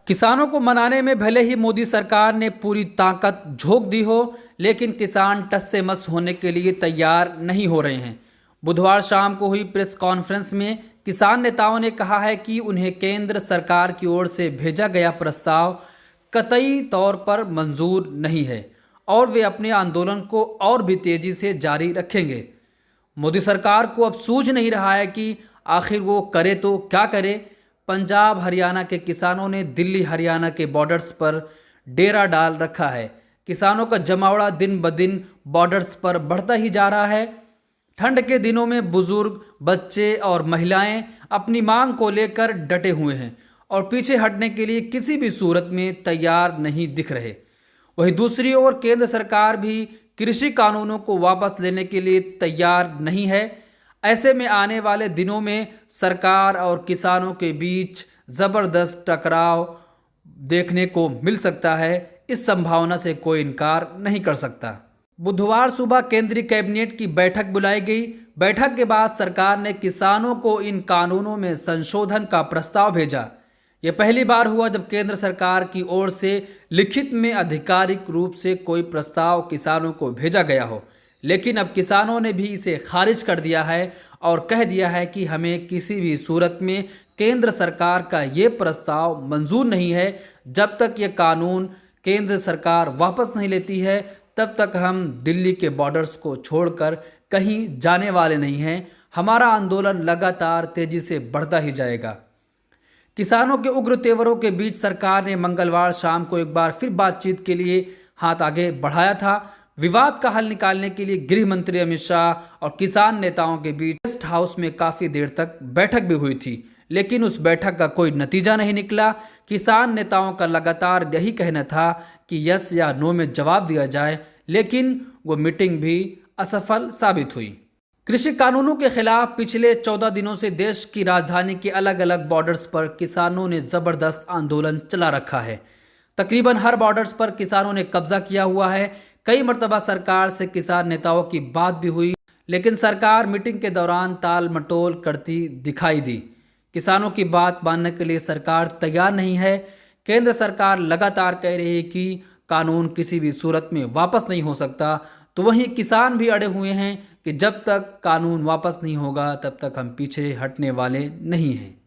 किसानों को मनाने में भले ही मोदी सरकार ने पूरी ताकत झोंक दी हो, लेकिन किसान टस से मस होने के लिए तैयार नहीं हो रहे हैं। बुधवार शाम को हुई प्रेस कॉन्फ्रेंस में किसान नेताओं ने कहा है कि उन्हें केंद्र सरकार की ओर से भेजा गया प्रस्ताव कतई तौर पर मंजूर नहीं है और वे अपने आंदोलन को और भी तेजी से जारी रखेंगे। मोदी सरकार को अब सूझ नहीं रहा है कि आखिर वो करे तो क्या करे। पंजाब हरियाणा के किसानों ने दिल्ली हरियाणा के बॉर्डर्स पर डेरा डाल रखा है। किसानों का जमावड़ा दिन ब दिन बॉर्डर्स पर बढ़ता ही जा रहा है। ठंड के दिनों में बुजुर्ग, बच्चे और महिलाएं अपनी मांग को लेकर डटे हुए हैं और पीछे हटने के लिए किसी भी सूरत में तैयार नहीं दिख रहे। वहीं दूसरी ओर केंद्र सरकार भी कृषि कानूनों को वापस लेने के लिए तैयार नहीं है। ऐसे में आने वाले दिनों में सरकार और किसानों के बीच जबरदस्त टकराव देखने को मिल सकता है। इस संभावना से कोई इनकार नहीं कर सकता। बुधवार सुबह केंद्रीय कैबिनेट की बैठक बुलाई गई। बैठक के बाद सरकार ने किसानों को इन कानूनों में संशोधन का प्रस्ताव भेजा। यह पहली बार हुआ जब केंद्र सरकार की ओर से लिखित में आधिकारिक रूप से कोई प्रस्ताव किसानों को भेजा गया हो, लेकिन अब किसानों ने भी इसे खारिज कर दिया है और कह दिया है कि हमें किसी भी सूरत में केंद्र सरकार का ये प्रस्ताव मंजूर नहीं है। जब तक ये कानून केंद्र सरकार वापस नहीं लेती है, तब तक हम दिल्ली के बॉर्डर्स को छोड़कर कहीं जाने वाले नहीं हैं। हमारा आंदोलन लगातार तेजी से बढ़ता ही जाएगा। किसानों के उग्र तेवरों के बीच सरकार ने मंगलवार शाम को एक बार फिर बातचीत के लिए हाथ आगे बढ़ाया था। विवाद का हल निकालने के लिए गृह मंत्री अमित शाह और किसान नेताओं के बीच गेस्ट हाउस में काफ़ी देर तक बैठक भी हुई थी, लेकिन उस बैठक का कोई नतीजा नहीं निकला। किसान नेताओं का लगातार यही कहना था कि यस या नो में जवाब दिया जाए, लेकिन वो मीटिंग भी असफल साबित हुई। कृषि कानूनों के खिलाफ पिछले 14 दिनों से देश की राजधानी के अलग अलग बॉर्डर्स पर किसानों ने ज़बरदस्त आंदोलन चला रखा है। तकरीबन हर बॉर्डर्स पर किसानों ने कब्जा किया हुआ है। कई मरतबा सरकार से किसान नेताओं की बात भी हुई, लेकिन सरकार मीटिंग के दौरान ताल मटोल करती दिखाई दी। किसानों की बात मानने के लिए सरकार तैयार नहीं है। केंद्र सरकार लगातार कह रही है कि कानून किसी भी सूरत में वापस नहीं हो सकता, तो वहीं किसान भी अड़े हुए हैं कि जब तक कानून वापस नहीं होगा तब तक हम पीछे हटने वाले नहीं हैं।